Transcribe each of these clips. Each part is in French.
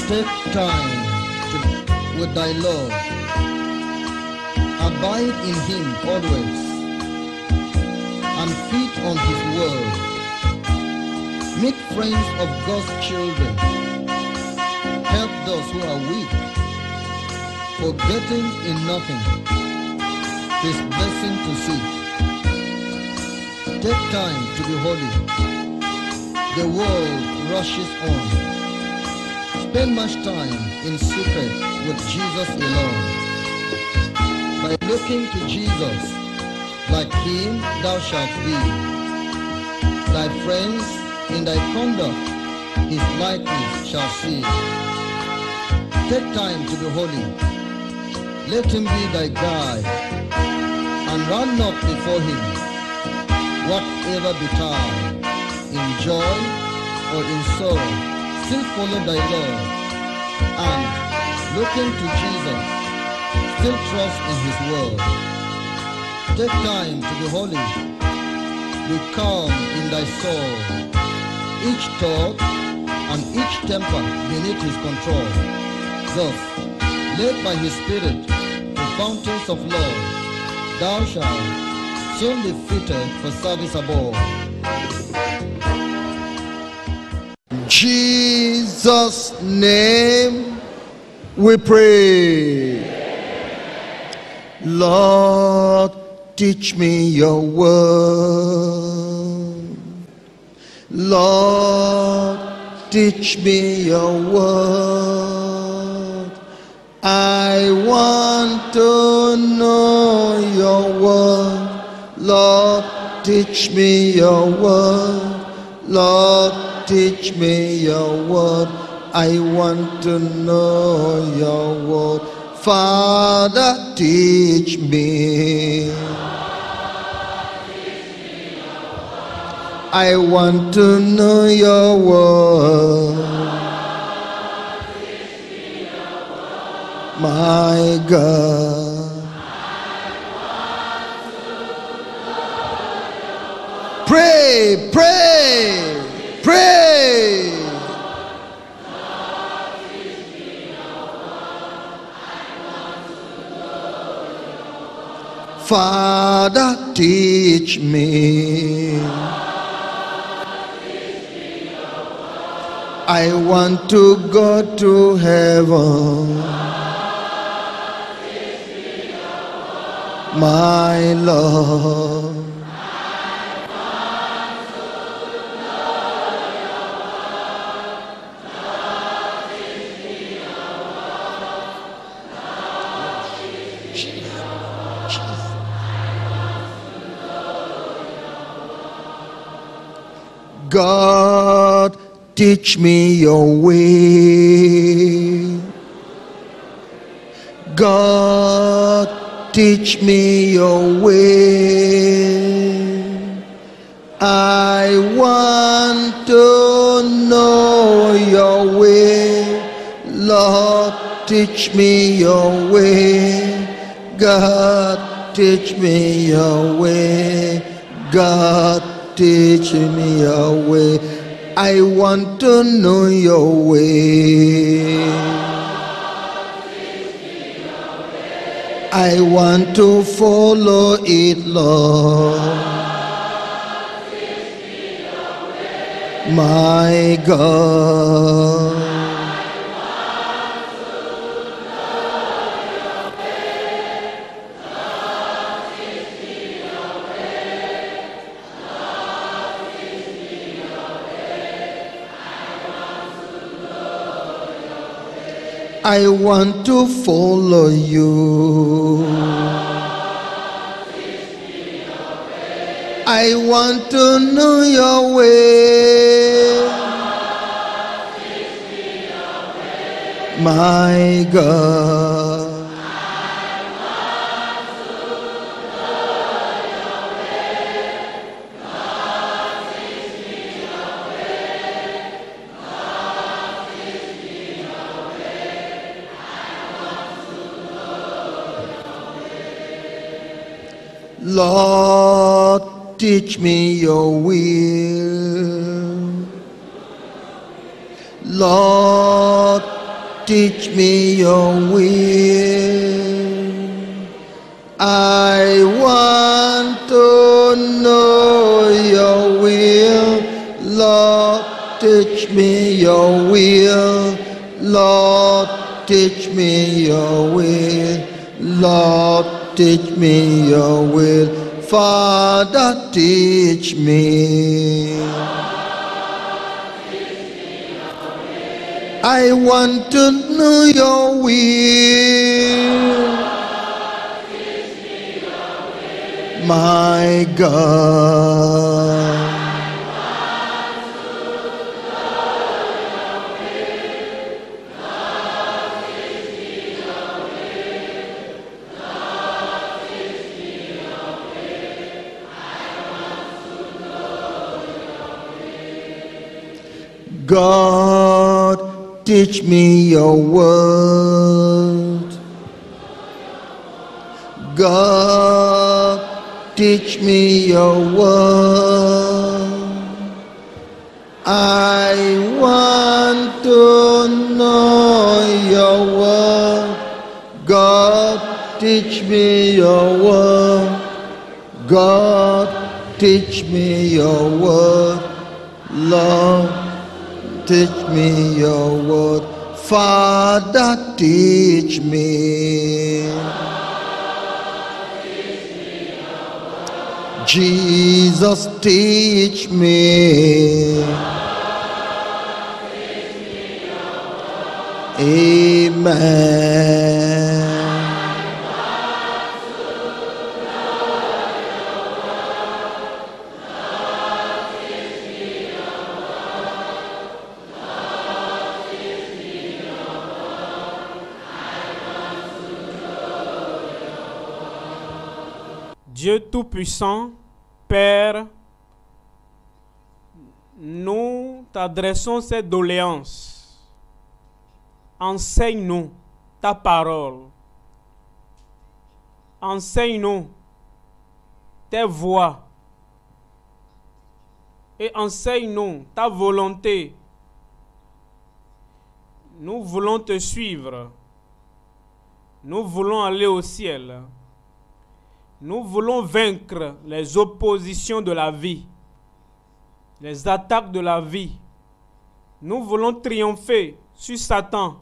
Take time with thy Lord. Abide in him always, and feed on his word. Make friends of God's children. Help those who are weak, forgetting in nothing his blessing to seek. Take time to be holy. The world rushes on. Spend much time in secret with Jesus alone. By looking to Jesus, like him thou shalt be. Thy friends in thy conduct his likeness shall see. Take time to be holy. Let him be thy guide, and run not before him, whatever betide, in joy or in sorrow, still follow thy Lord, and looking to Jesus, still trust in his word. Take time to be holy. Be calm in thy soul, each thought and each temper beneath his control. Thus, led by his Spirit to fountains of love, thou shalt soon be fitted for service above. Jesus' name we pray. Lord, teach me your word. Lord, teach me your word. I want to know your word. Lord, teach me your word. Lord, teach me your word. I want to know your word. Father, teach me. I want to know your word. My God. Pray, pray, pray. Father, teach me. I want to go to heaven. My Lord. God, teach me your way. God, teach me your way. I want to know your way. Lord, teach me your way. God, teach me your way. God, teach me your way. I want to know your way. I want to follow it, Lord. My God. I want to follow you. I want to know your way. My God. Lord, teach me your will. Lord, teach me your will. I want to know your will. Lord, teach me your will. Lord, teach me your will. Lord, teach me your will. Father, teach me. I want to know your will. My God. God, teach me your word. God, teach me your word. I want to know your word. God, teach me your word. God, teach me your word. Lord, teach me your word. Father, teach me. Jesus, teach me. Amen. Dieu Tout-Puissant, Père, nous t'adressons cette doléance. Enseigne-nous ta parole. Enseigne-nous tes voies. Et enseigne-nous ta volonté. Nous voulons te suivre. Nous voulons aller au ciel. Nous voulons vaincre les oppositions de la vie, les attaques de la vie. Nous voulons triompher sur Satan,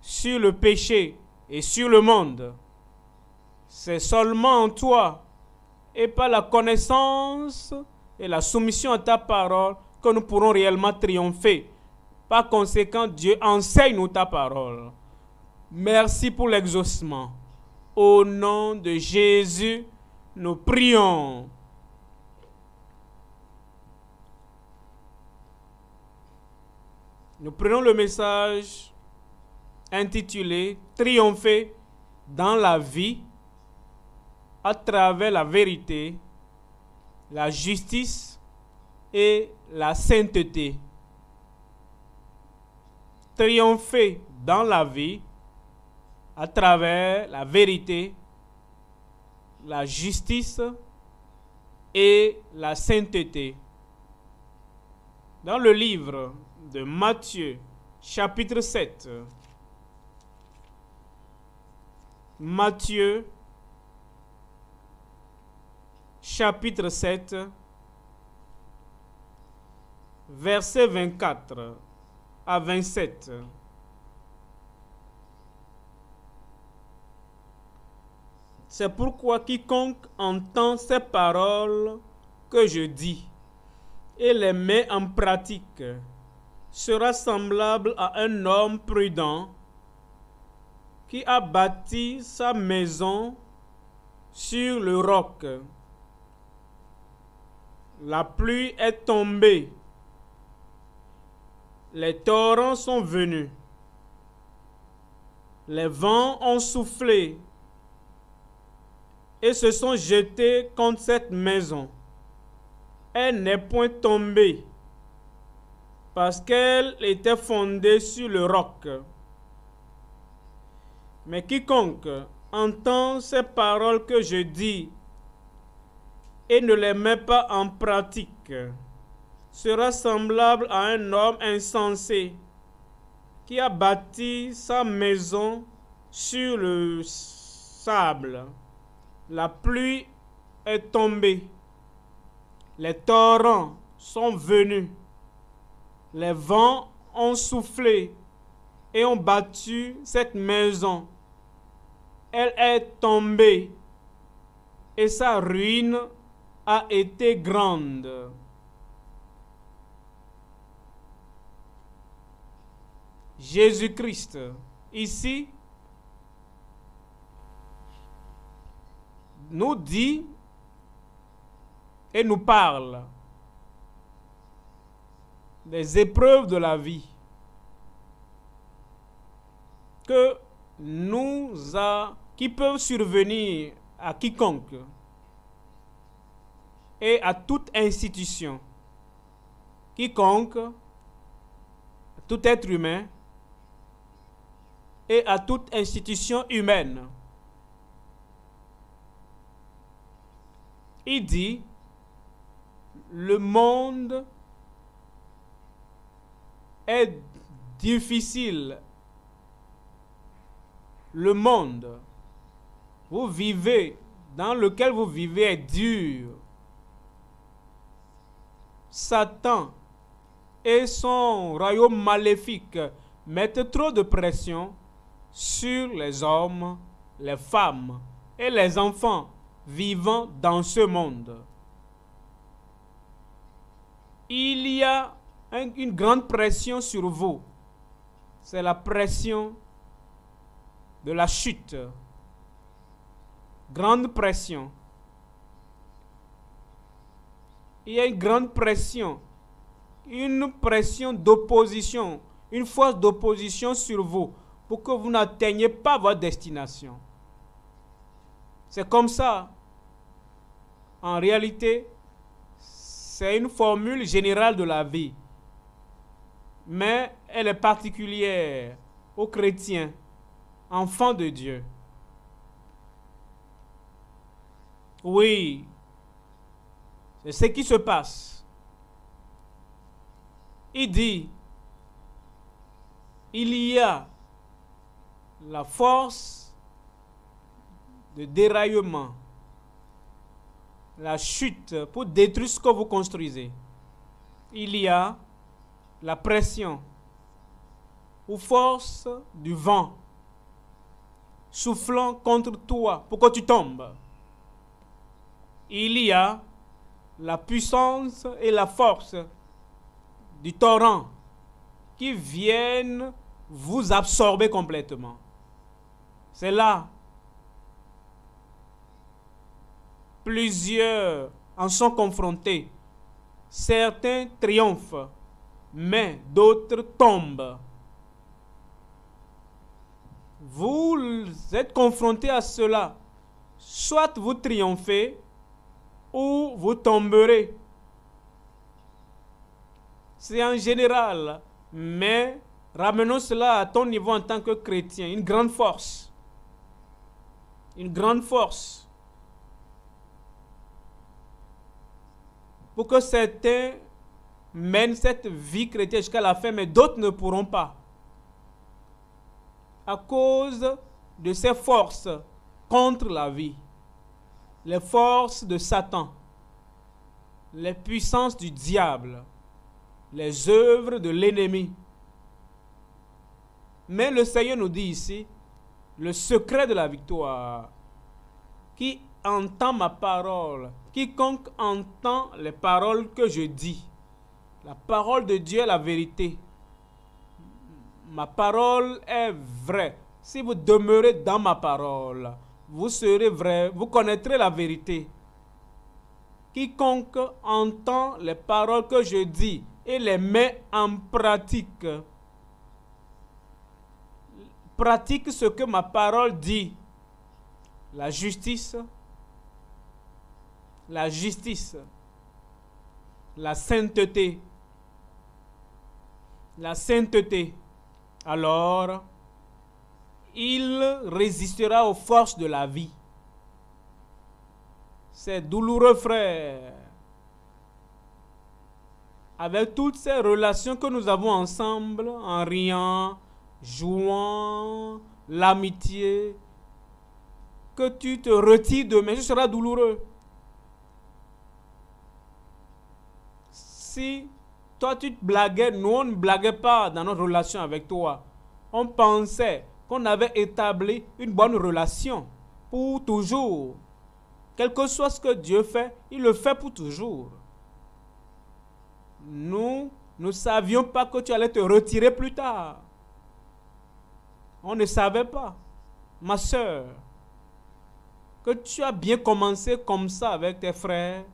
sur le péché et sur le monde. C'est seulement en toi et par la connaissance et la soumission à ta parole que nous pourrons réellement triompher. Par conséquent, Dieu, enseigne-nous ta parole. Merci pour l'exaucement. Au nom de Jésus, nous prions. Nous prenons le message intitulé « Triompher dans la vie à travers la vérité, la justice et la sainteté. » Triompher dans la vie à travers la vérité, la justice et la sainteté. Dans le livre de Matthieu, chapitre 7, Matthieu, chapitre 7, versets 24 à 27. C'est pourquoi quiconque entend ces paroles que je dis et les met en pratique sera semblable à un homme prudent qui a bâti sa maison sur le roc. La pluie est tombée, les torrents sont venus, les vents ont soufflé et se sont jetés contre cette maison. Elle n'est point tombée parce qu'elle était fondée sur le roc. Mais quiconque entend ces paroles que je dis et ne les met pas en pratique sera semblable à un homme insensé qui a bâti sa maison sur le sable. La pluie est tombée. Les torrents sont venus. Les vents ont soufflé et ont battu cette maison. Elle est tombée et sa ruine a été grande. Jésus-Christ, ici, nous dit et nous parle des épreuves de la vie qui peuvent survenir à quiconque et à toute institution. Quiconque, tout être humain et à toute institution humaine. Il dit, le monde est difficile. Le monde dans lequel vous vivez est dur. Satan et son royaume maléfique mettent trop de pression sur les hommes, les femmes et les enfants vivant dans ce monde. Il y a une grande pression sur vous. C'est la pression de la chute. Grande pression. Il y a une grande pression. Une pression d'opposition. Une force d'opposition sur vous pour que vous n'atteigniez pas votre destination. C'est comme ça. En réalité, c'est une formule générale de la vie. Mais elle est particulière aux chrétiens, enfants de Dieu. Oui, c'est ce qui se passe. Il dit, il y a la force de déraillement, la chute pour détruire ce que vous construisez. Il y a la pression ou force du vent soufflant contre toi pour que tu tombes. Il y a la puissance et la force du torrent qui viennent vous absorber complètement. C'est là. Plusieurs en sont confrontés. Certains triomphent, mais d'autres tombent. Vous êtes confrontés à cela. Soit vous triomphez, ou vous tomberez. C'est en général, mais ramenons cela à ton niveau en tant que chrétien. Une grande force. Une grande force. Pour que certains mènent cette vie chrétienne jusqu'à la fin, mais d'autres ne pourront pas. À cause de ces forces contre la vie. Les forces de Satan, les puissances du diable, les œuvres de l'ennemi. Mais le Seigneur nous dit ici, le secret de la victoire, qui entend ma parole, quiconque entend les paroles que je dis, la parole de Dieu est la vérité. Ma parole est vraie. Si vous demeurez dans ma parole, vous serez vrai, vous connaîtrez la vérité. Quiconque entend les paroles que je dis et les met en pratique, pratique ce que ma parole dit. La justice, la sainteté, alors il résistera aux forces de la vie. C'est douloureux, frère. Avec toutes ces relations que nous avons ensemble, en riant, jouant l'amitié, que tu te retires demain, ce sera douloureux. Si toi tu te blaguais, nous on ne blaguait pas dans notre relation avec toi. On pensait qu'on avait établi une bonne relation pour toujours. Quel que soit ce que Dieu fait, il le fait pour toujours. Nous ne savions pas que tu allais te retirer plus tard. On ne savait pas, ma soeur, que tu as bien commencé comme ça avec tes frères,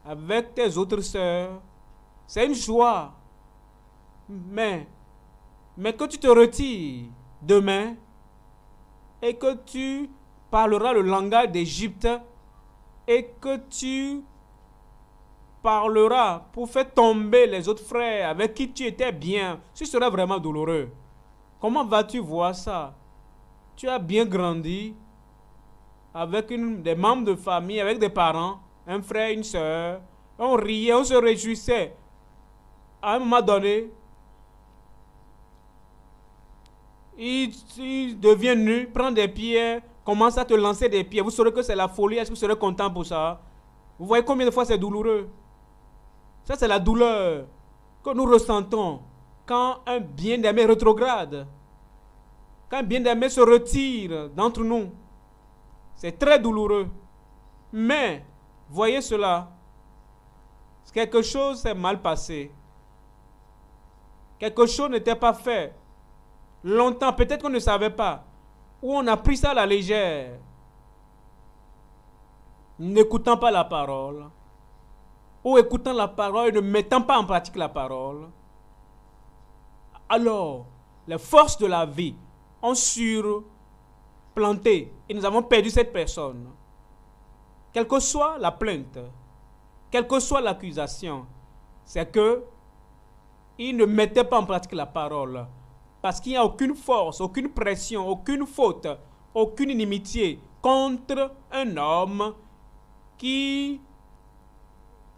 avec tes autres sœurs. C'est une joie. Mais que tu te retires demain et que tu parleras le langage d'Égypte et que tu parleras pour faire tomber les autres frères avec qui tu étais bien, ce sera vraiment douloureux. Comment vas-tu voir ça? Tu as bien grandi avec des membres de famille, avec des parents, un frère, une soeur. On riait, on se réjouissait. À un moment donné, il devient nu, prend des pierres, commence à te lancer des pierres. Vous saurez que c'est la folie. Est-ce que vous serez content pour ça? Vous voyez combien de fois c'est douloureux? Ça, c'est la douleur que nous ressentons quand un bien-aimé rétrograde, quand un bien-aimé se retire d'entre nous. C'est très douloureux. Mais, voyez cela, quelque chose s'est mal passé. Quelque chose n'était pas fait. Longtemps, peut-être qu'on ne savait pas. Ou on a pris ça à la légère. N'écoutant pas la parole. Ou écoutant la parole et ne mettant pas en pratique la parole. Alors, les forces de la vie ont surplanté et nous avons perdu cette personne. Quelle que soit la plainte, quelle que soit l'accusation, c'est que il ne mettait pas en pratique la parole. Parce qu'il n'y a aucune force, aucune pression, aucune faute, aucune inimitié contre un homme qui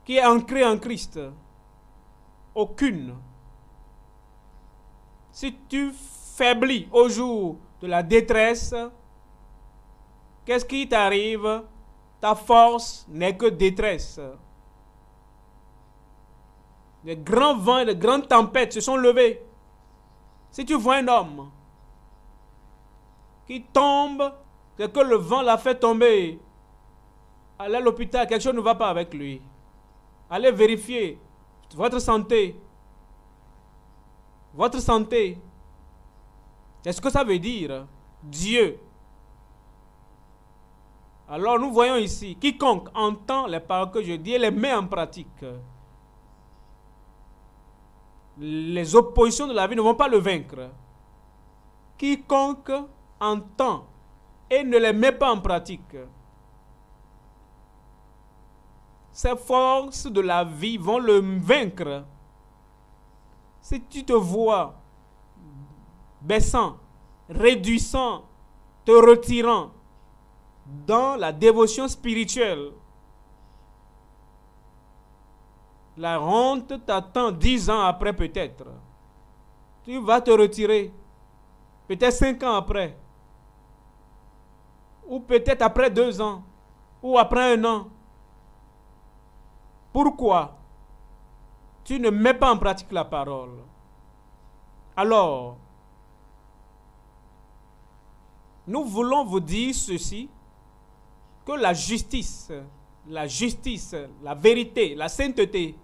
est ancré en Christ. Aucune. Si tu faiblis au jour de la détresse, qu'est-ce qui t'arrive? Ta force n'est que détresse. Les grands vents et les grandes tempêtes se sont levés. Si tu vois un homme qui tombe, c'est que le vent l'a fait tomber. Allez à l'hôpital, quelque chose ne va pas avec lui. Allez vérifier votre santé. Votre santé. C'est ce que ça veut dire. Dieu. Alors nous voyons ici, quiconque entend les paroles que je dis et les met en pratique, les oppositions de la vie ne vont pas le vaincre. Quiconque entend et ne les met pas en pratique, ces forces de la vie vont le vaincre. Si tu te vois baissant, réduisant, te retirant dans la dévotion spirituelle, la honte t'attend 10 ans après peut-être. Tu vas te retirer. Peut-être 5 ans après. Ou peut-être après 2 ans. Ou après 1 an. Pourquoi? Tu ne mets pas en pratique la parole. Alors, nous voulons vous dire ceci, que la justice, la vérité, la sainteté,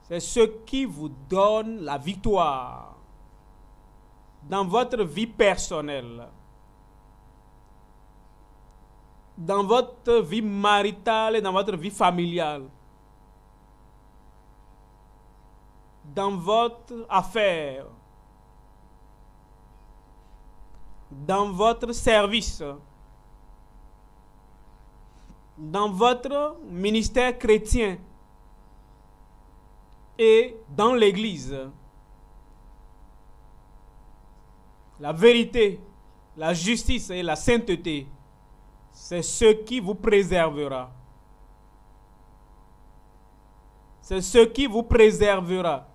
c'est ce qui vous donne la victoire dans votre vie personnelle, dans votre vie maritale et dans votre vie familiale, dans votre affaire, dans votre service, dans votre ministère chrétien et dans l'Église. La vérité, la justice et la sainteté, c'est ce qui vous préservera. C'est ce qui vous préservera.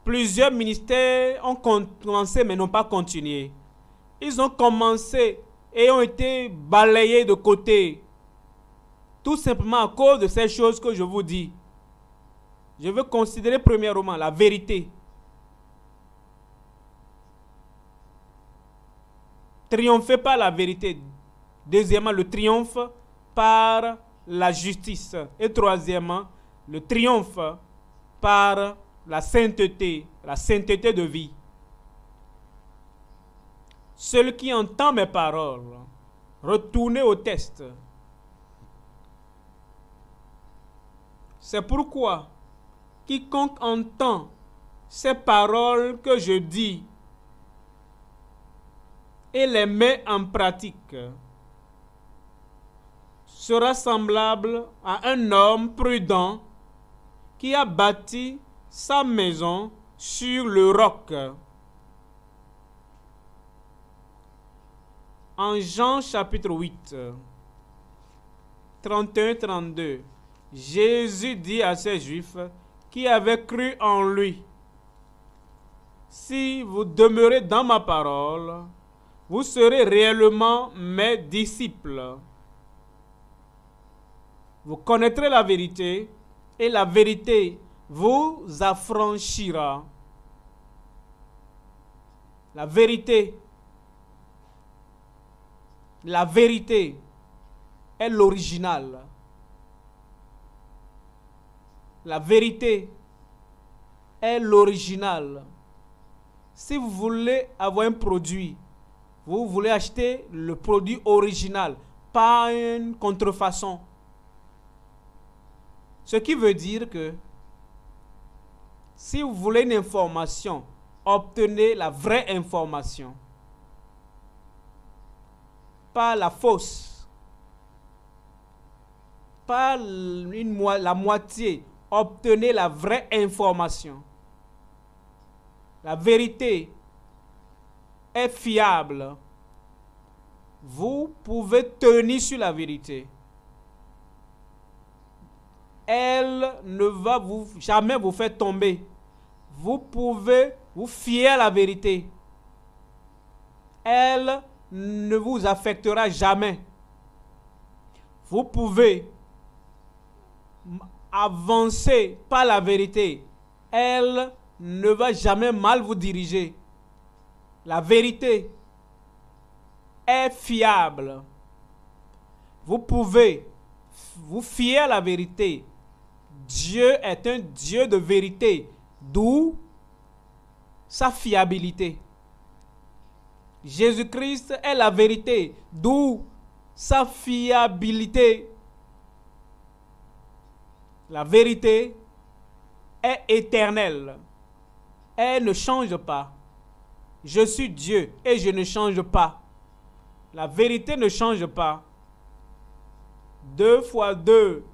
Plusieurs ministères ont commencé mais n'ont pas continué. Ils ont commencé et ont été balayés de côté. Tout simplement à cause de ces choses que je vous dis. Je veux considérer premièrement la vérité. Triompher par la vérité. Deuxièmement, le triomphe par la justice. Et troisièmement, le triomphe par la sainteté de vie. Celui qui entend mes paroles, retournez au texte. C'est pourquoi quiconque entend ces paroles que je dis et les met en pratique sera semblable à un homme prudent qui a bâti sa maison sur le roc. En Jean chapitre 8, 31-32, Jésus dit à ces Juifs qui avaient cru en lui, « Si vous demeurez dans ma parole, vous serez réellement mes disciples. Vous connaîtrez la vérité et la vérité vous affranchira. » La vérité est l'original. La vérité est l'original. Si vous voulez avoir un produit, vous voulez acheter le produit original, pas une contrefaçon. Ce qui veut dire que si vous voulez une information, obtenez la vraie information. Pas la fausse. Pas la moitié. Obtenez la vraie information. La vérité est fiable. Vous pouvez tenir sur la vérité. Elle ne va jamais vous faire tomber. Vous pouvez vous fier à la vérité. Elle ne vous affectera jamais. Vous pouvez avancer par la vérité. Elle ne va jamais mal vous diriger. La vérité est fiable. Vous pouvez vous fier à la vérité. Dieu est un Dieu de vérité, d'où sa fiabilité. Jésus-Christ est la vérité, d'où sa fiabilité. La vérité est éternelle. Elle ne change pas. Je suis Dieu et je ne change pas. La vérité ne change pas. 2 fois 2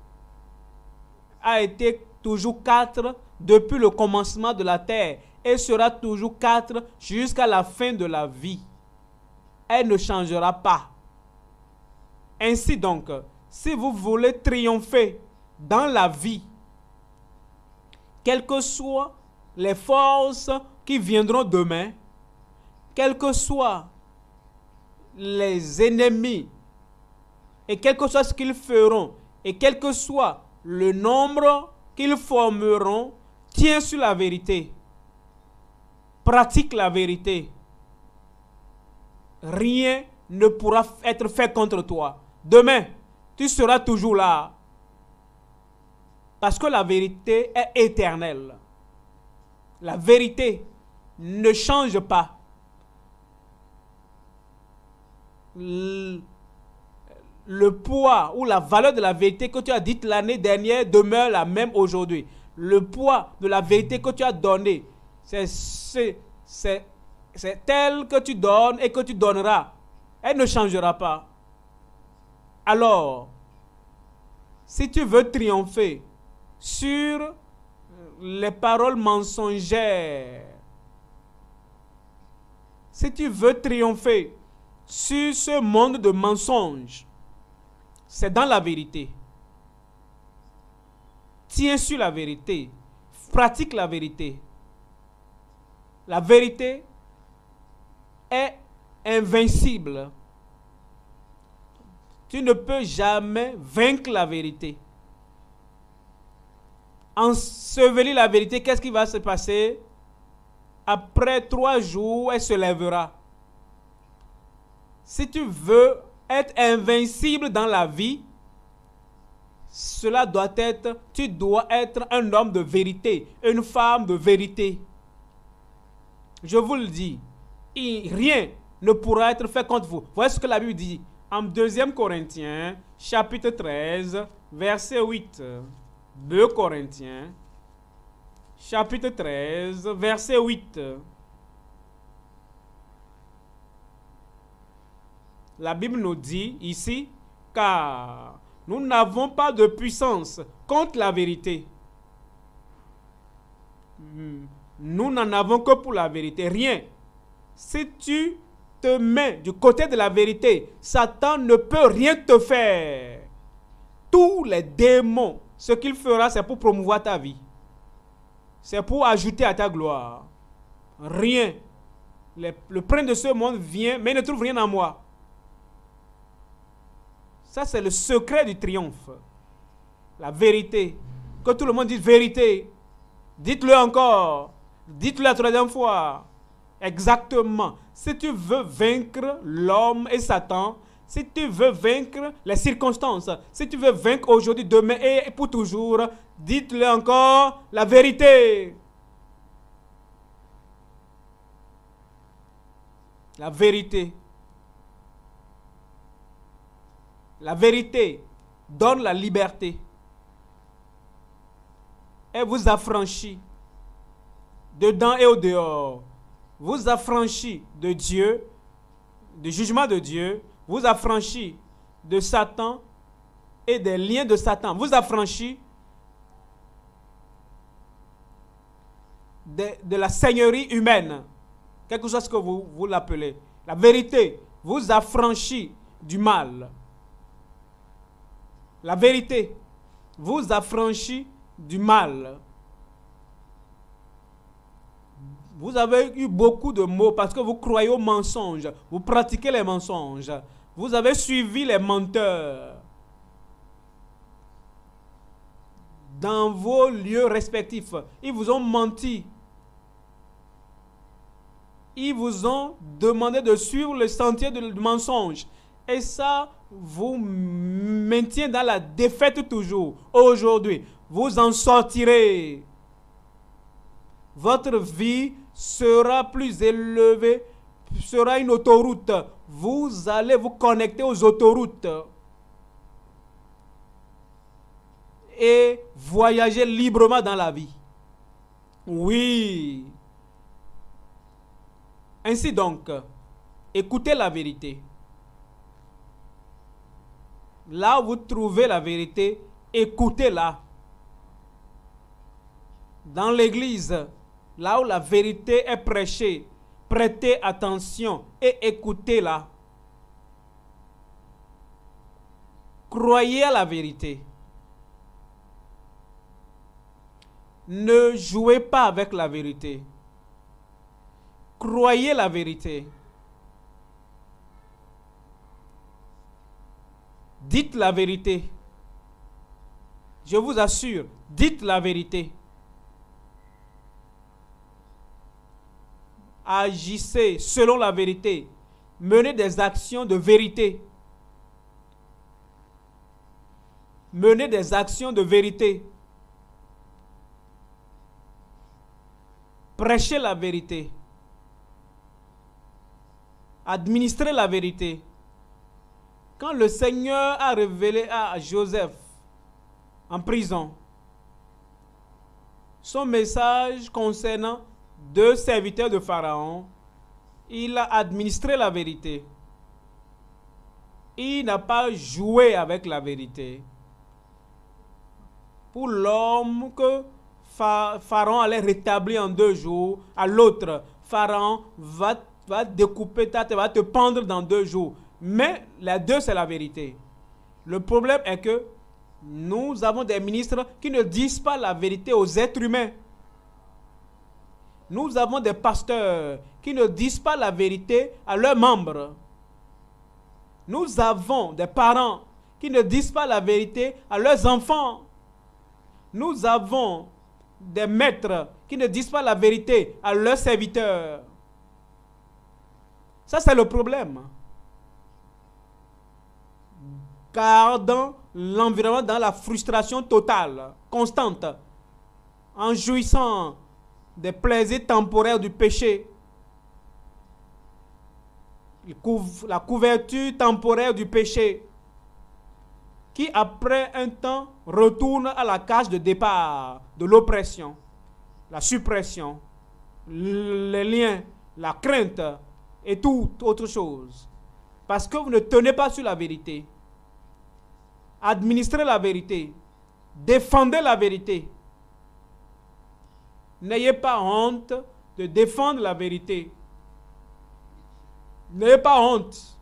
a été toujours 4 depuis le commencement de la terre et sera toujours 4 jusqu'à la fin de la vie. Elle ne changera pas. Ainsi donc, si vous voulez triompher dans la vie, quelles que soient les forces qui viendront demain, quels que soient les ennemis, et quel que soit ce qu'ils feront, et quel que soit le nombre qu'ils formeront, tiens sur la vérité. Pratique la vérité. Rien ne pourra être fait contre toi. Demain, tu seras toujours là. Parce que la vérité est éternelle. La vérité ne change pas. Le poids ou la valeur de la vérité que tu as dite l'année dernière demeure la même aujourd'hui. Le poids de la vérité que tu as donné, c'est tel que tu donnes et que tu donneras. Elle ne changera pas. Alors, si tu veux triompher sur les paroles mensongères, si tu veux triompher sur ce monde de mensonges, c'est dans la vérité. Tiens sur la vérité. Pratique la vérité. La vérité est invincible. Tu ne peux jamais vaincre la vérité. Ensevelir la vérité, qu'est-ce qui va se passer? Après 3 jours, elle se lèvera. Si tu veux être invincible dans la vie, cela doit être, tu dois être un homme de vérité, une femme de vérité. Je vous le dis, rien ne pourra être fait contre vous. Voyez ce que la Bible dit en 2 Corinthiens, chapitre 13, verset 8. 2 Corinthiens, chapitre 13, verset 8. La Bible nous dit ici, car nous n'avons pas de puissance contre la vérité. Nous n'en avons que pour la vérité, rien. Si tu te mets du côté de la vérité, Satan ne peut rien te faire. Tous les démons, ce qu'il fera, c'est pour promouvoir ta vie. C'est pour ajouter à ta gloire. Rien. Le prince de ce monde vient, mais il ne trouve rien en moi. Ça, c'est le secret du triomphe. La vérité. Que tout le monde dise vérité. Dites-le encore. Dites-le la 3e fois. Exactement. Si tu veux vaincre l'homme et Satan, si tu veux vaincre les circonstances, si tu veux vaincre aujourd'hui, demain et pour toujours, dites-le encore la vérité. La vérité. La vérité donne la liberté. Elle vous affranchit dedans et au dehors. Vous affranchit de Dieu, du jugement de Dieu, vous affranchit de Satan et des liens de Satan. Vous affranchit de la seigneurie humaine, quelque chose que vous l'appelez. La vérité vous affranchit du mal. La vérité vous affranchit du mal. Vous avez eu beaucoup de maux parce que vous croyez aux mensonges. Vous pratiquez les mensonges. Vous avez suivi les menteurs. Dans vos lieux respectifs, ils vous ont menti. Ils vous ont demandé de suivre le sentier du mensonge. Et ça vous maintient dans la défaite toujours. Aujourd'hui, vous en sortirez. Votre vie sera plus élevée, sera une autoroute. Vous allez vous connecter aux autoroutes et voyager librement dans la vie. Oui. Ainsi donc, écoutez la vérité. Là où vous trouvez la vérité, écoutez-la. Dans l'église, là où la vérité est prêchée, prêtez attention et écoutez-la. Croyez à la vérité. Ne jouez pas avec la vérité. Croyez la vérité. Dites la vérité. Je vous assure, dites la vérité. Agissez selon la vérité. Menez des actions de vérité. Menez des actions de vérité. Prêchez la vérité. Administrez la vérité. Quand le Seigneur a révélé à Joseph en prison son message concernant 2 serviteurs de Pharaon, il a administré la vérité. Il n'a pas joué avec la vérité. Pour l'homme que Pharaon allait rétablir en 2 jours, à l'autre, Pharaon va découper ta tête, va te pendre dans 2 jours. Mais les 2, c'est la vérité. Le problème est que nous avons des ministres qui ne disent pas la vérité aux êtres humains. Nous avons des pasteurs qui ne disent pas la vérité à leurs membres. Nous avons des parents qui ne disent pas la vérité à leurs enfants. Nous avons des maîtres qui ne disent pas la vérité à leurs serviteurs. Ça, c'est le problème. Car dans l'environnement, dans la frustration totale, constante, en jouissant des plaisirs temporaires du péché, la couverture temporaire du péché, qui après un temps retourne à la case de départ de l'oppression, la suppression, les liens, la crainte et toute autre chose. Parce que vous ne tenez pas sur la vérité. Administrez la vérité. Défendez la vérité. N'ayez pas honte de défendre la vérité. N'ayez pas honte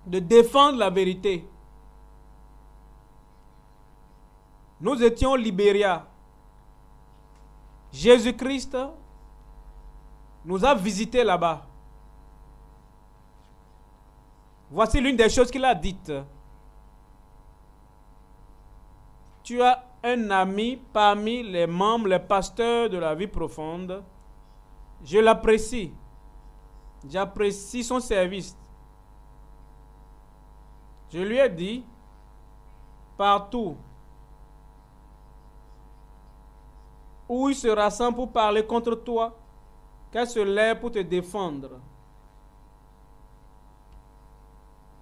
de défendre la vérité. Nous étions au Libéria. Jésus-Christ nous a visités là-bas. Voici l'une des choses qu'il a dites. Tu as un ami parmi les membres, les pasteurs de la vie profonde. Je l'apprécie. J'apprécie son service. Je lui ai dit, partout où il se rassemble pour parler contre toi, qu'elle se lève pour te défendre.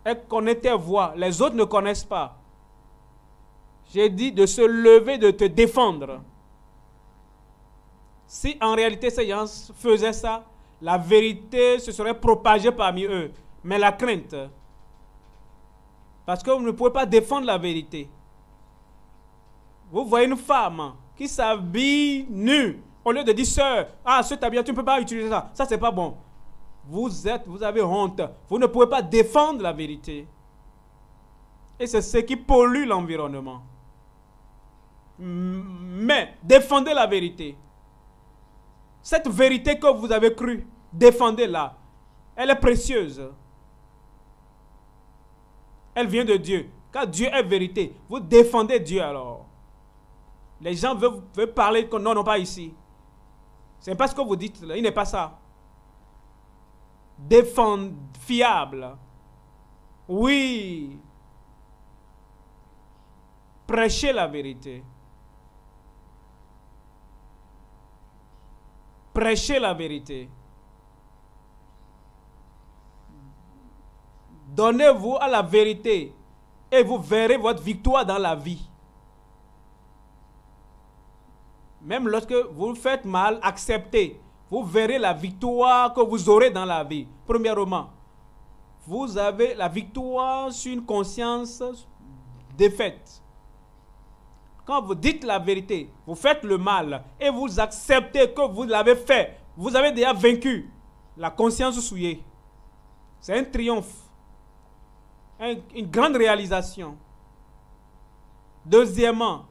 Elle connaît tes voix, les autres ne connaissent pas. J'ai dit de se lever, de te défendre. Si en réalité ces gens faisaient ça, la vérité se serait propagée parmi eux. Mais la crainte, parce que vous ne pouvez pas défendre la vérité. Vous voyez une femme qui s'habille nue, au lieu de dire, sœur, ah, ce t'habille, tu ne peux pas utiliser ça. Ça, c'est pas bon. Vous avez honte. Vous ne pouvez pas défendre la vérité. Et c'est ce qui pollue l'environnement. Mais défendez la vérité. Cette vérité que vous avez crue, défendez-la. Elle est précieuse. Elle vient de Dieu. Car Dieu est vérité. Vous défendez Dieu alors. Les gens veulent parler que non, non, pas ici. C'est pas ce que vous dites là. Il n'est pas ça. Défendre, fiable. Oui. Prêchez la vérité. Prêchez la vérité. Donnez-vous à la vérité et vous verrez votre victoire dans la vie. Même lorsque vous faites mal, acceptez. Vous verrez la victoire que vous aurez dans la vie. Premièrement, vous avez la victoire sur une conscience défaite. Quand vous dites la vérité, vous faites le mal et vous acceptez que vous l'avez fait, vous avez déjà vaincu la conscience souillée. C'est un triomphe, une grande réalisation. Deuxièmement,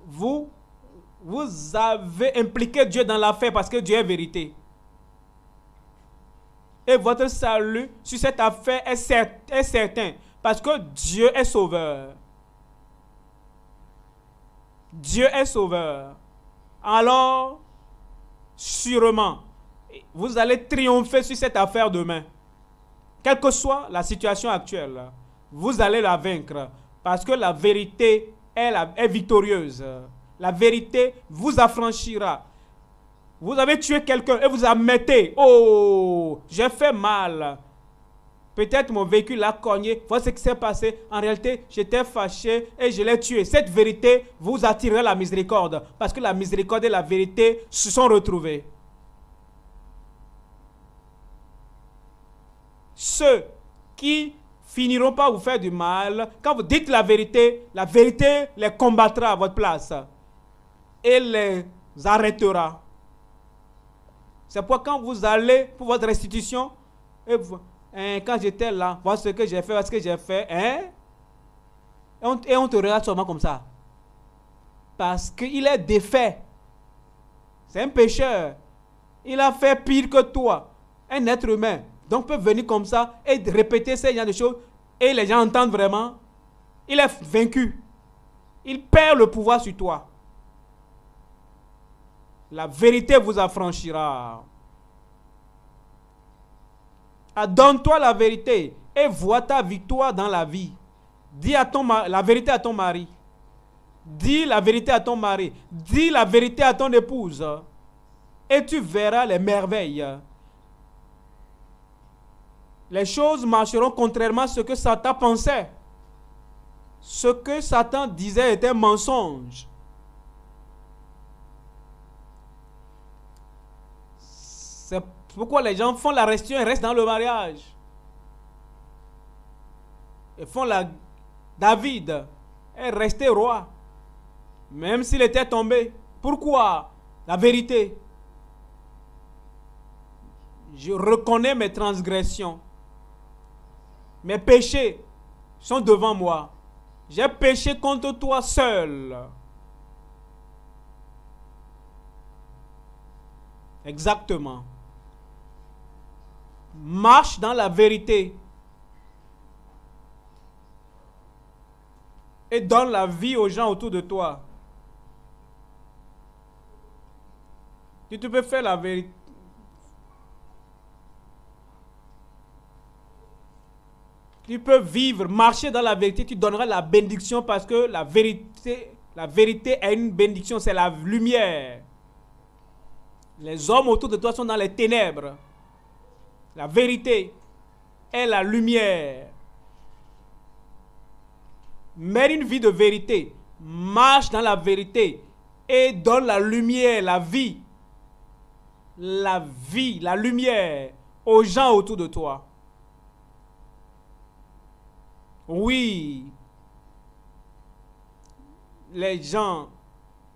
vous avez impliqué Dieu dans l'affaire parce que Dieu est vérité. Et votre salut sur cette affaire est certain parce que Dieu est sauveur. Dieu est sauveur. Alors, sûrement, vous allez triompher sur cette affaire demain. Quelle que soit la situation actuelle, vous allez la vaincre parce que la vérité est victorieuse. La vérité vous affranchira. Vous avez tué quelqu'un et vous admettez, oh, j'ai fait mal. Peut-être mon véhicule l'a cogné. Voilà ce qui s'est passé. En réalité, j'étais fâché et je l'ai tué. Cette vérité vous attirera la miséricorde. Parce que la miséricorde et la vérité se sont retrouvées. Ceux qui finiront par vous faire du mal, quand vous dites la vérité les combattra à votre place et les arrêtera. C'est pourquoi quand vous allez pour votre restitution, et vous, quand j'étais là, voilà ce que j'ai fait, voilà ce que j'ai fait, et on te regarde seulement comme ça. Parce qu'il est défait. C'est un pécheur. Il a fait pire que toi. Un être humain. Donc peut venir comme ça et répéter ces genre de choses. Et les gens entendent vraiment. Il est vaincu. Il perd le pouvoir sur toi. La vérité vous affranchira. Donne-toi la vérité et vois ta victoire dans la vie. Dis la vérité à ton mari. Dis la vérité à ton mari. Dis la vérité à ton épouse. Et tu verras les merveilles. Les choses marcheront contrairement à ce que Satan pensait. Ce que Satan disait était un mensonge. C'est pourquoi les gens font la restitution et restent dans le mariage. Ils font la... David est resté roi. Même s'il était tombé. Pourquoi? La vérité. Je reconnais mes transgressions. Mes péchés sont devant moi. J'ai péché contre toi seul. Exactement. Marche dans la vérité. Et donne la vie aux gens autour de toi. Tu peux faire la vérité. Tu peux vivre, marcher dans la vérité, tu donneras la bénédiction parce que la vérité est une bénédiction, c'est la lumière. Les hommes autour de toi sont dans les ténèbres. La vérité est la lumière. Mène une vie de vérité, marche dans la vérité et donne la lumière, la vie, la lumière aux gens autour de toi. Oui, les gens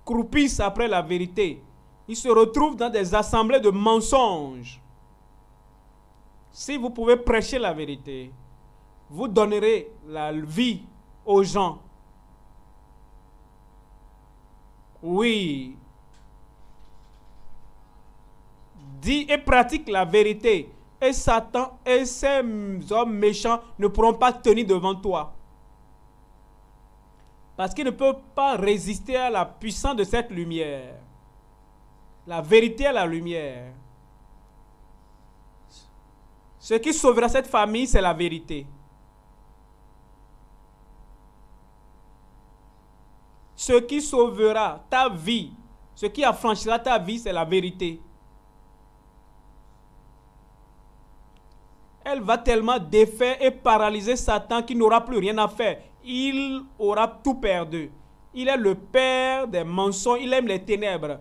croupissent après la vérité. Ils se retrouvent dans des assemblées de mensonges. Si vous pouvez prêcher la vérité, vous donnerez la vie aux gens. Oui. Dis et pratique la vérité. Et Satan et ses hommes méchants ne pourront pas tenir devant toi. Parce qu'ils ne peuvent pas résister à la puissance de cette lumière. La vérité est la lumière. Ce qui sauvera cette famille, c'est la vérité. Ce qui sauvera ta vie, ce qui affranchira ta vie, c'est la vérité. Elle va tellement défaire et paralyser Satan qu'il n'aura plus rien à faire. Il aura tout perdu. Il est le père des mensonges, il aime les ténèbres.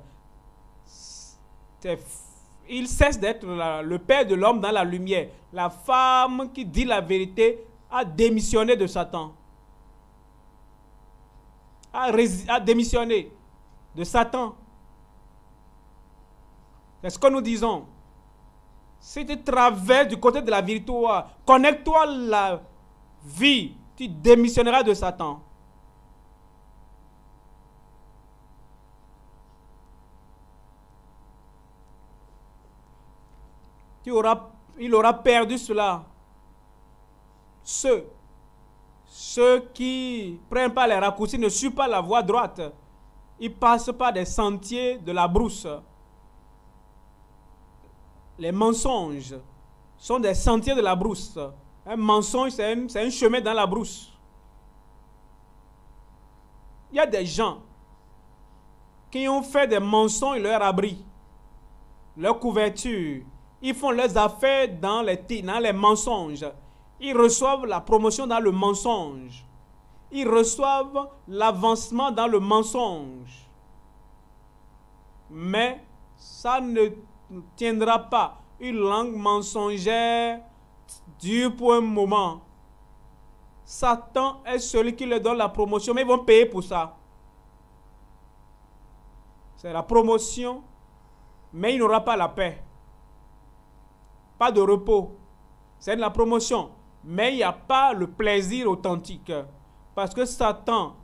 Il cesse d'être le père de l'homme dans la lumière. La femme qui dit la vérité a démissionné de Satan. A démissionné de Satan. C'est ce que nous disons. Si tu traverses du côté de la vérité, connecte-toi à la vie, tu démissionneras de Satan. Il aura perdu cela. Ceux qui ne prennent pas les raccourcis, ne suivent pas la voie droite. Ils passent par des sentiers de la brousse. Les mensonges sont des sentiers de la brousse. Un mensonge, c'est un chemin dans la brousse. Il y a des gens qui ont fait des mensonges leur abri, leur couverture. Ils font leurs affaires dans les mensonges. Ils reçoivent la promotion dans le mensonge. Ils reçoivent l'avancement dans le mensonge. Mais ça ne tiendra pas. Une langue mensongère dure pour un moment. Satan est celui qui leur donne la promotion, mais ils vont payer pour ça. C'est la promotion, mais il n'aura pas la paix. Pas de repos. C'est de la promotion, mais il n'y a pas le plaisir authentique. Parce que Satan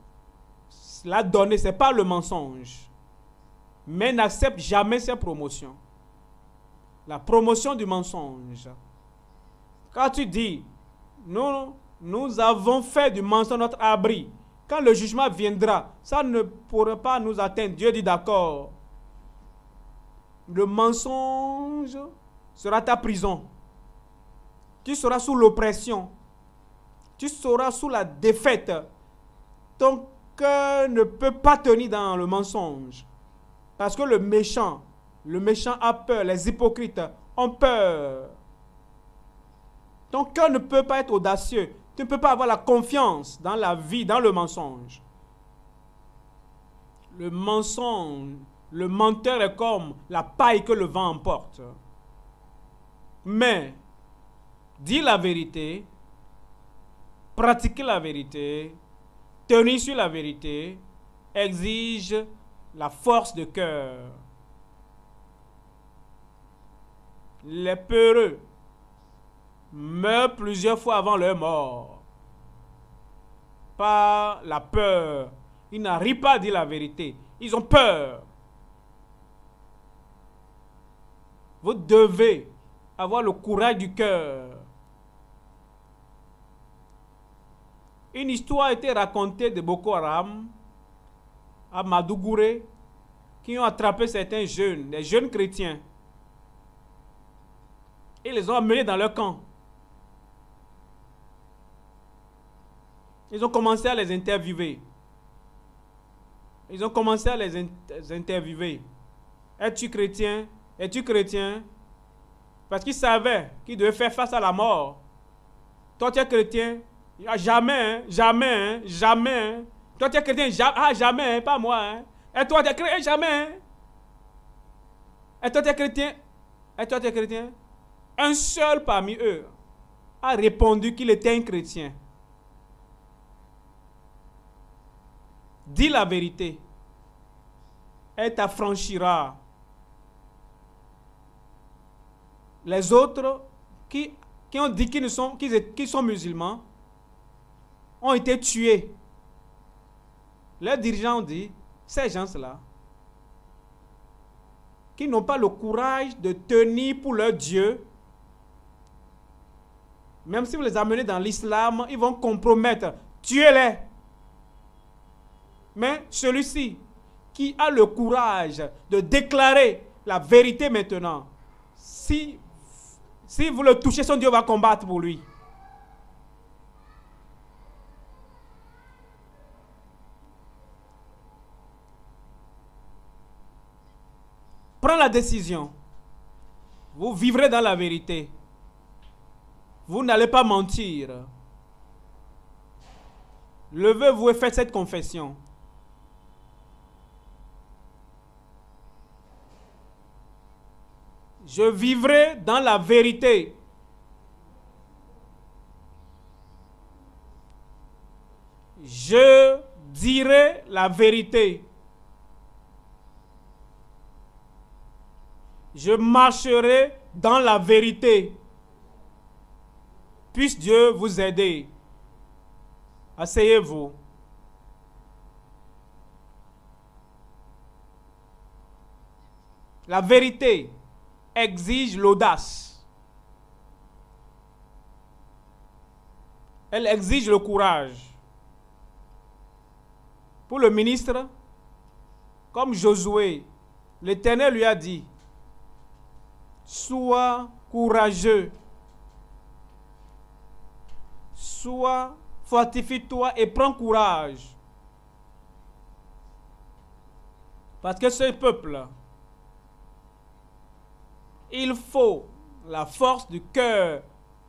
l'a donné, ce n'est pas le mensonge. mais n'accepte jamais ses promotions. La promotion du mensonge. Quand tu dis, nous avons fait du mensonge notre abri, quand le jugement viendra, ça ne pourra pas nous atteindre. Dieu dit d'accord. Le mensonge sera ta prison. Tu seras sous l'oppression. Tu seras sous la défaite. Ton cœur ne peut pas tenir dans le mensonge. Parce que le méchant a peur. Les hypocrites ont peur. Ton cœur ne peut pas être audacieux. Tu ne peux pas avoir la confiance dans la vie, dans le mensonge. Le mensonge, le menteur est comme la paille que le vent emporte. Mais, dire la vérité, pratiquer la vérité, tenir sur la vérité, exige la force de cœur. Les peureux meurent plusieurs fois avant leur mort. Par la peur. Ils n'arrivent pas à dire la vérité. Ils ont peur. Vous devez avoir le courage du cœur. Une histoire a été racontée de Boko Haram à Maiduguri qui ont attrapé certains jeunes, des jeunes chrétiens. Et les ont amenés dans leur camp. Ils ont commencé à les interviewer. Es-tu chrétien? Es-tu chrétien? Parce qu'ils savaient qu'ils devaient faire face à la mort. Toi, tu es chrétien? Jamais, jamais, jamais. Toi, tu es chrétien? Jamais, pas moi. Et toi, tu es chrétien? Jamais. Et toi, tu es chrétien? Et toi, tu es chrétien? Un seul parmi eux a répondu qu'il était un chrétien. Dis la vérité. Elle t'affranchira. Les autres qui ont dit qu'ils sont musulmans ont été tués. Les dirigeants ont dit, ces gens-là, qui n'ont pas le courage de tenir pour leur Dieu, même si vous les amenez dans l'islam, ils vont compromettre. Tuez-les. Mais celui-ci qui a le courage de déclarer la vérité maintenant, si vous le touchez, son Dieu va combattre pour lui. Prends la décision. Vous vivrez dans la vérité. Vous n'allez pas mentir. Levez-vous et faites cette confession. Je vivrai dans la vérité. Je dirai la vérité. Je marcherai dans la vérité. Puisse Dieu vous aider. Asseyez-vous. La vérité exige l'audace. Elle exige le courage. Pour le ministre, comme Josué, l'Éternel lui a dit, sois courageux, fortifie-toi et prends courage. Parce que ce peuple, il faut la force du cœur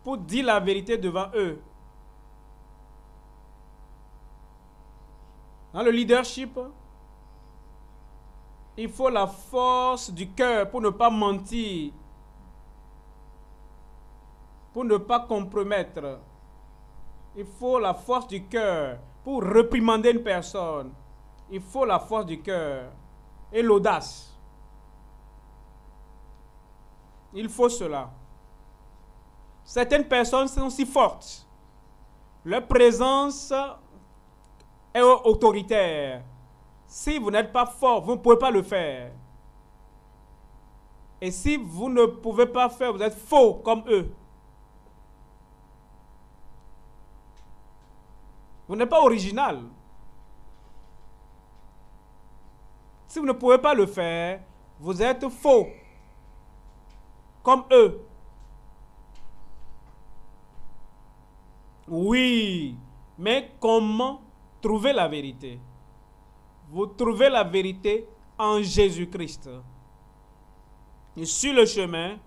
pour dire la vérité devant eux. Dans le leadership, il faut la force du cœur pour ne pas mentir, pour ne pas compromettre. Il faut la force du cœur pour réprimander une personne. Il faut la force du cœur et l'audace. Il faut cela. Certaines personnes sont si fortes. Leur présence est autoritaire. Si vous n'êtes pas fort, vous ne pouvez pas le faire. Et si vous ne pouvez pas faire, vous êtes faux comme eux. Vous n'êtes pas original. Si vous ne pouvez pas le faire, vous êtes faux comme eux. Oui, mais comment trouver la vérité? Vous trouvez la vérité en Jésus-Christ. Et sur le chemin,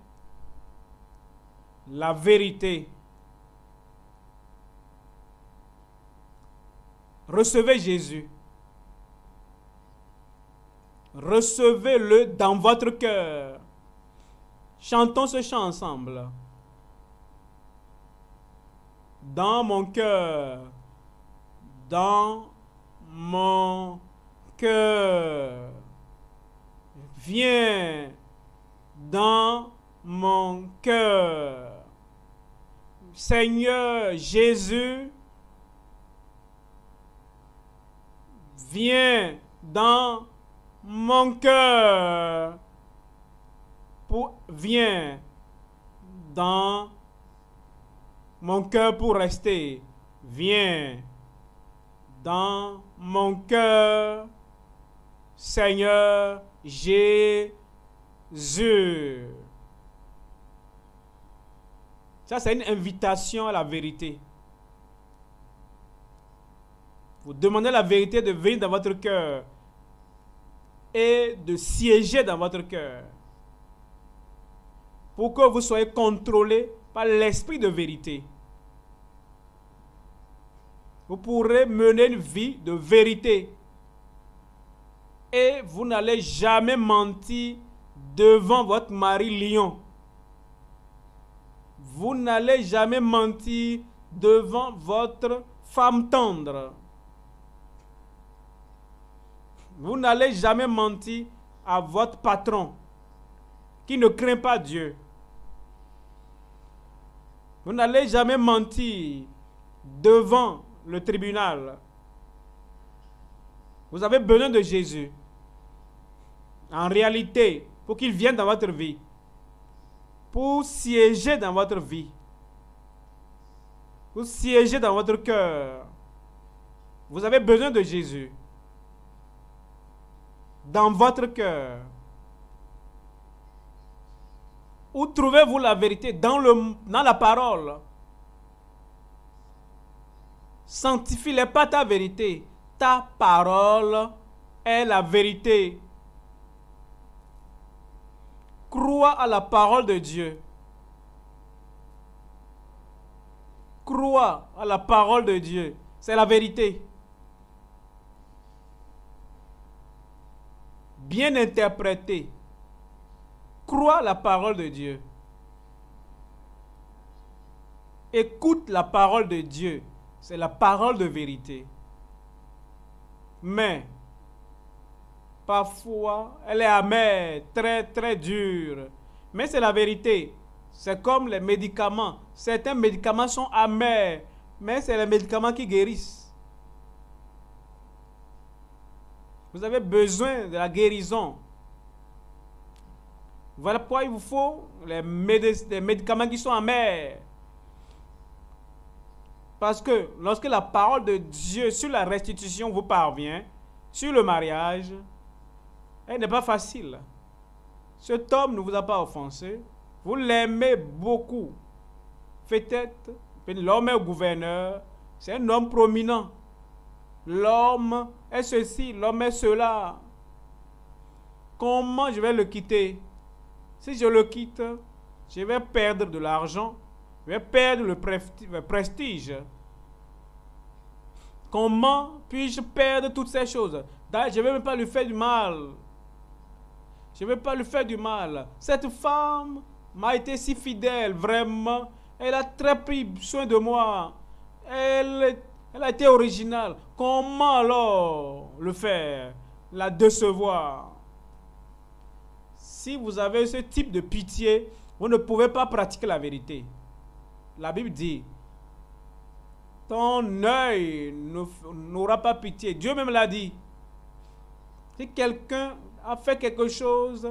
la vérité. Recevez Jésus. Recevez-le dans votre cœur. Chantons ce chant ensemble. Dans mon cœur. Dans mon cœur. Viens dans mon cœur. Seigneur Jésus, viens dans mon cœur. Viens dans mon cœur pour rester. Viens dans mon cœur, Seigneur Jésus. Ça, c'est une invitation à la vérité. Vous demandez la vérité de venir dans votre cœur et de siéger dans votre cœur pour que vous soyez contrôlé par l'esprit de vérité. Vous pourrez mener une vie de vérité et vous n'allez jamais mentir devant votre mari lion. Vous n'allez jamais mentir devant votre femme tendre. Vous n'allez jamais mentir à votre patron qui ne craint pas Dieu. Vous n'allez jamais mentir devant le tribunal. Vous avez besoin de Jésus. En réalité, pour qu'il vienne dans votre vie, pour siéger dans votre vie, pour siéger dans votre cœur, vous avez besoin de Jésus. Dans votre cœur. Où trouvez-vous la vérité? Dans la parole. Sanctifie-les pas ta vérité. Ta parole est la vérité. Crois à la parole de Dieu. Crois à la parole de Dieu. C'est la vérité. Bien interprété. Crois la parole de Dieu. Écoute la parole de Dieu. C'est la parole de vérité. Mais, parfois, elle est amère, très, très dure. Mais c'est la vérité. C'est comme les médicaments. Certains médicaments sont amers, mais c'est les médicaments qui guérissent. Vous avez besoin de la guérison. Voilà pourquoi il vous faut les médicaments qui sont amers. Parce que lorsque la parole de Dieu sur la restitution vous parvient, sur le mariage, elle n'est pas facile. Cet homme ne vous a pas offensé. Vous l'aimez beaucoup. Peut-être, l'homme est gouverneur. C'est un homme prominent. L'homme est ceci, l'homme est cela. Comment je vais le quitter? Si je le quitte, je vais perdre de l'argent, je vais perdre le prestige. Comment puis-je perdre toutes ces choses? Je ne vais même pas lui faire du mal. Je ne vais pas lui faire du mal. Cette femme m'a été si fidèle, vraiment. Elle a très pris soin de moi. Elle a été originale. Comment alors le faire? La décevoir? Si vous avez ce type de pitié, vous ne pouvez pas pratiquer la vérité. La Bible dit, ton œil n'aura pas pitié. Dieu même l'a dit. Si quelqu'un a fait quelque chose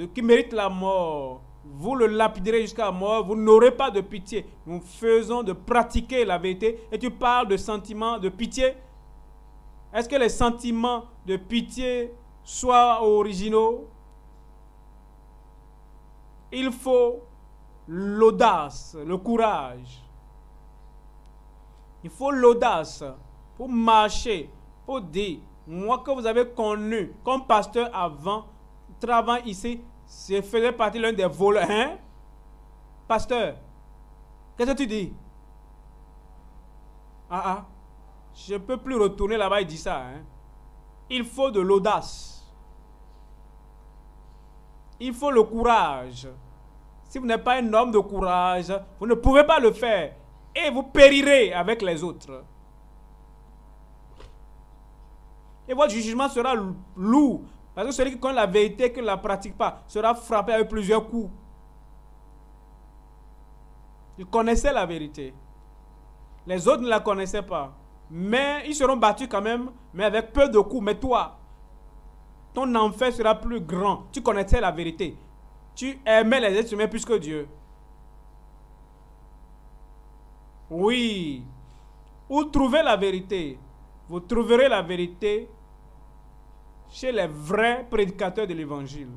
qui mérite la mort, vous le lapiderez jusqu'à la mort, vous n'aurez pas de pitié. Nous faisons de pratiquer la vérité. Et tu parles de sentiments de pitié. Est-ce que les sentiments de pitié soient originaux? Il faut l'audace, le courage. Il faut l'audace pour marcher, pour dire, moi que vous avez connu comme pasteur avant, travaillant ici, je faisais partie l'un des voleurs. Hein? Pasteur, qu'est-ce que tu dis? Je ne peux plus retourner là-bas et dire ça. Hein? Il faut de l'audace. Il faut le courage. Si vous n'êtes pas un homme de courage, vous ne pouvez pas le faire. Et vous périrez avec les autres. Et votre jugement sera lourd. Parce que celui qui connaît la vérité et qui ne la pratique pas sera frappé avec plusieurs coups. Ils connaissaient la vérité. Les autres ne la connaissaient pas. Mais ils seront battus quand même, mais avec peu de coups. Mais toi, ton enfer sera plus grand. Tu connaissais la vérité. Tu aimais les êtres humains plus que Dieu. Oui. Où trouver la vérité? Vous trouverez la vérité chez les vrais prédicateurs de l'évangile.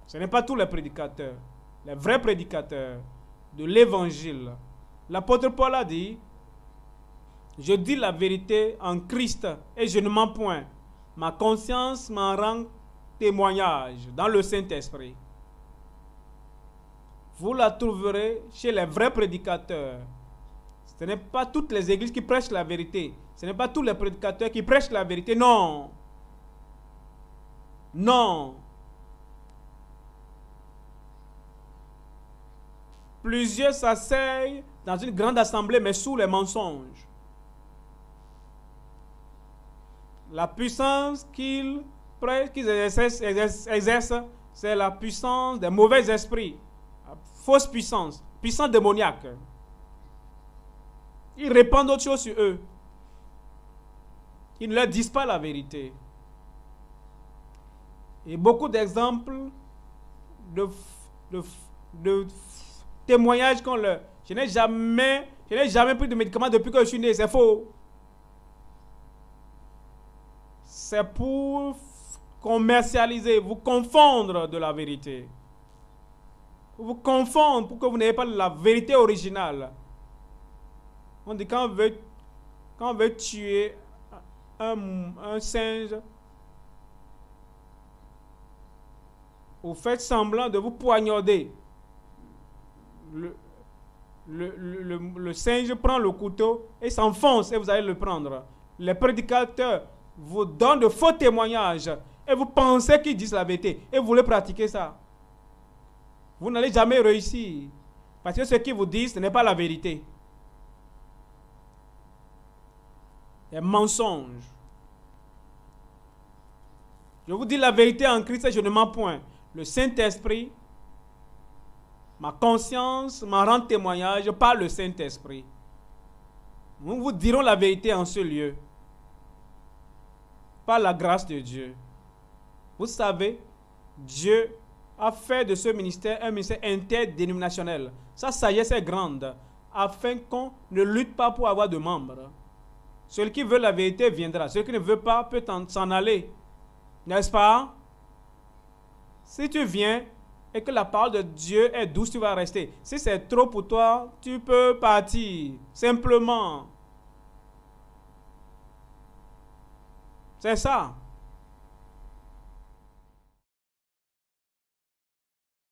Ce n'est pas tous les prédicateurs. Les vrais prédicateurs de l'évangile. L'apôtre Paul a dit, je dis la vérité en Christ et je ne mens point. Ma conscience m'en rend témoignage dans le Saint-Esprit. Vous la trouverez chez les vrais prédicateurs. Ce n'est pas toutes les églises qui prêchent la vérité. Ce n'est pas tous les prédicateurs qui prêchent la vérité. Non. Non. Plusieurs s'asseyent dans une grande assemblée, mais sous les mensonges. La puissance qu'ils exercent, c'est la puissance des mauvais esprits. La fausse puissance, puissance démoniaque. Ils répandent autre chose sur eux. Ils ne leur disent pas la vérité. Et beaucoup d'exemples de témoignages qu'on leur... Je n'ai jamais pris de médicaments depuis que je suis né. C'est faux. C'est pour commercialiser, vous confondre de la vérité. Vous confondre pour que vous n'ayez pas la vérité originale. On dit quand on veut tuer un singe, vous faites semblant de vous poignarder. Le singe prend le couteau et s'enfonce et vous allez le prendre. Les prédicateurs vous donnent de faux témoignages et vous pensez qu'ils disent la vérité et vous voulez pratiquer ça. Vous n'allez jamais réussir parce que ce qu'ils vous disent, ce n'est pas la vérité. Les mensonges. Je vous dis la vérité en Christ et je ne mens point. Le Saint-Esprit, ma conscience m'en rend témoignage par le Saint-Esprit. Nous vous dirons la vérité en ce lieu. Par la grâce de Dieu. Vous savez, Dieu a fait de ce ministère un ministère interdénominationnel. Sa sagesse est grande, afin qu'on ne lutte pas pour avoir de membres. Celui qui veut la vérité viendra. Celui qui ne veut pas peut s'en aller. N'est-ce pas? Si tu viens et que la parole de Dieu est douce, tu vas rester. Si c'est trop pour toi, tu peux partir. Simplement. C'est ça.